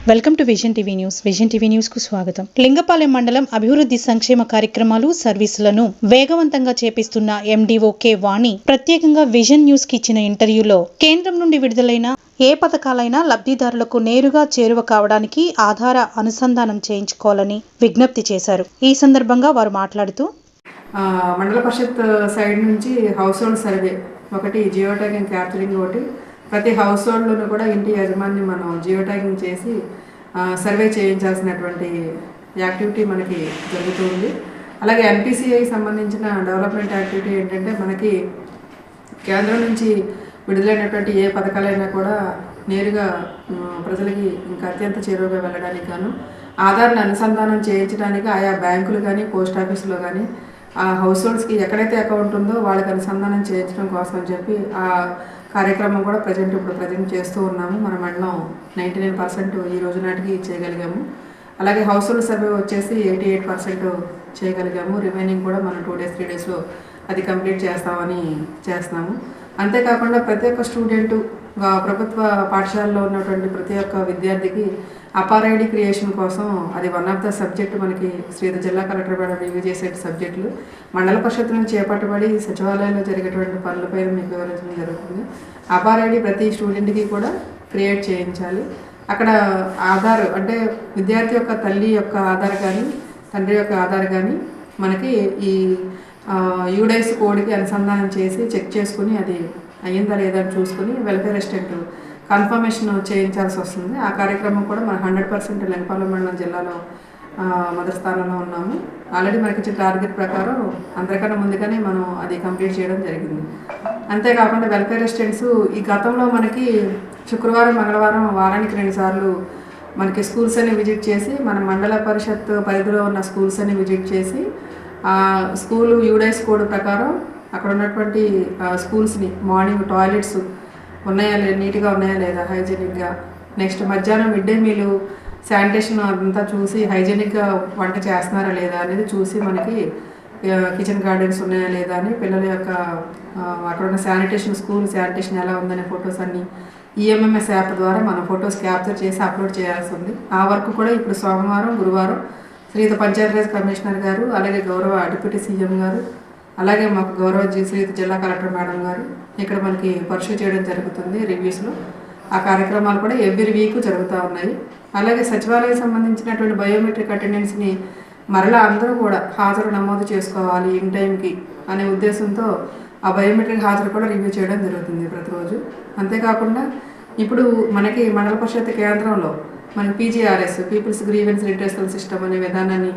Welcome to vision TV news. Vision TV news కు స్వాగతం. లింగపాలెం మండలం అభివృద్ధి సంక్షేమ కార్యక్రమాలు సర్వీసులను వేగవంతంగా చేపిస్తున్న ఎండీఓ కె వాణి ప్రత్యేకంగా విజన్ న్యూస్ కి ఇచ్చిన ఇంటర్వ్యూలో కేంద్రం నుండి విడుదలైన ఏ పథకాలైనా లబ్ధిదారులకు నేరుగా చేరువ కావడానికి ఆధార అనుసంధానం చేయించుకోవాలని విజ్ఞప్తి చేశారు. ఈ సందర్భంగా వారు మాట్లాడుతూ మండల పరిషత్ సైడ్ నుంచి హౌస్ హోల్డ్ సర్వే ఒకటి, జియో ట్యాగింగ్ క్యాప్చరింగ్ ఒకటి, ప్రతి హౌస్ హోల్డ్లోనూ కూడా ఇంటి యజమాని మనం జియో ట్యాగింగ్ చేసి సర్వే చేయించాల్సినటువంటి యాక్టివిటీ మనకి జరుగుతుంది. అలాగే ఎన్పిసిఐ సంబంధించిన డెవలప్మెంట్ యాక్టివిటీ ఏంటంటే మనకి కేంద్రం నుంచి విడుదలైనటువంటి ఏ పథకాలైనా కూడా నేరుగా ప్రజలకి ఇంకా అత్యంత చేరువగా వెళ్ళడానికి గాను ఆధార్ని అనుసంధానం చేయించడానికి ఆయా బ్యాంకులు కానీ పోస్ట్ ఆఫీసులో కానీ ఆ హౌస్ హోల్డ్స్కి ఎక్కడైతే అకౌంట్ ఉందో వాళ్ళకి అనుసంధానం చేయించడం కోసం అని చెప్పి ఆ కార్యక్రమం కూడా ప్రజెంట్ చేస్తూ ఉన్నాము. మన మండలం 99% ఈ రోజు నాటికి చేయగలిగాము. అలాగే హౌస్ హోల్డ్ సర్వే వచ్చేసి 88% చేయగలిగాము. రిమైనింగ్ కూడా మనం 2 days 3 daysలో అది కంప్లీట్ చేస్తున్నాము. అంతేకాకుండా ప్రతి ఒక్క స్టూడెంటు ప్రభుత్వ పాఠశాలలో ఉన్నటువంటి ప్రతి ఒక్క విద్యార్థికి అపార్ ఐడి క్రియేషన్ కోసం అది వన్ ఆఫ్ ద సబ్జెక్ట్ మనకి శ్రీధర్ జిల్లా కలెక్టర్ మేడం రివ్యూ చేసే సబ్జెక్టులు మండల పరిషత్ నుంచి చేపట్టబడి సచివాలయంలో జరిగేటువంటి పనులపై మీకు వివరించడం జరుగుతుంది. అపార్ ఐడి ప్రతి స్టూడెంట్కి కూడా క్రియేట్ చేయించాలి. అక్కడ ఆధార్ అంటే విద్యార్థి యొక్క తల్లి యొక్క ఆధార్ కానీ తండ్రి యొక్క ఆధార్ కానీ మనకి ఈ యూడైస్ కోడ్కి అనుసంధానం చేసి చెక్ చేసుకుని అది అయ్యిందా లేదా అని చూసుకుని వెల్ఫేర్ అసిస్టెంట్ కన్ఫర్మేషన్ చేయించాల్సి వస్తుంది. ఆ కార్యక్రమం కూడా మనం 100% లింగపాలెం మండలం జిల్లాలో మొదటి స్థానంలో ఉన్నాము. ఆల్రెడీ మనకి ఇచ్చిన టార్గెట్ ప్రకారం అందరికన్నా ముందుగానే మనం అది కంప్లీట్ చేయడం జరిగింది. అంతేకాకుండా వెల్ఫేర్ అసిస్టెంట్స్ ఈ గతంలో మనకి శుక్రవారం మంగళవారం వారానికి 2 సార్లు మనకి స్కూల్స్ అని విజిట్ చేసి మన మండల పరిషత్ పరిధిలో ఉన్న స్కూల్స్ అని విజిట్ చేసి స్కూల్ యూడైస్ కోడ్ ప్రకారం అక్కడ ఉన్నటువంటి స్కూల్స్ని మార్నింగ్ టాయిలెట్స్ ఉన్నాయా నీట్గా ఉన్నాయా లేదా హైజీనిక్గా, నెక్స్ట్ మధ్యాహ్నం మిడ్ డే మీల్ శానిటేషన్ అంతా చూసి హైజీనిక్గా వంట చేస్తున్నారా లేదా అనేది చూసి మనకి కిచెన్ గార్డెన్స్ ఉన్నాయా లేదా అని పిల్లల యొక్క అక్కడ ఉన్న స్కూల్ శానిటేషన్ ఎలా ఉందనే ఫొటోస్ అన్నీ ఈఎంఎంఎస్ యాప్ ద్వారా మనం ఫొటోస్ క్యాప్చర్ చేసి అప్లోడ్ చేయాల్సి ఉంది. ఆ వర్క్ కూడా ఇప్పుడు సోమవారం గురువారం శ్రీత పంచాయతీరాజ్ కమిషనర్ గారు, అలాగే గౌరవ డిప్యూటీ సీఎం గారు, అలాగే మాకు గౌరవ శ్రీత జిల్లా కలెక్టర్ మేడం గారు ఇక్కడ మనకి పర్సూ చేయడం జరుగుతుంది రివ్యూస్లో. ఆ కార్యక్రమాలు కూడా ఎవ్రీ వీక్ జరుగుతూ ఉన్నాయి. అలాగే సచివాలయం సంబంధించినటువంటి బయోమెట్రిక్ అటెండెన్స్ని మరలా అందరూ కూడా హాజరు నమోదు చేసుకోవాలి ఇన్ టైంకి అనే ఉద్దేశంతో ఆ బయోమెట్రిక్ హాజరు కూడా రివ్యూ చేయడం జరుగుతుంది ప్రతిరోజు. అంతేకాకుండా ఇప్పుడు మనకి మండల పరిషత్ కేంద్రంలో మనకి PGRS peoples grievance redressal system అనే విధానాన్ని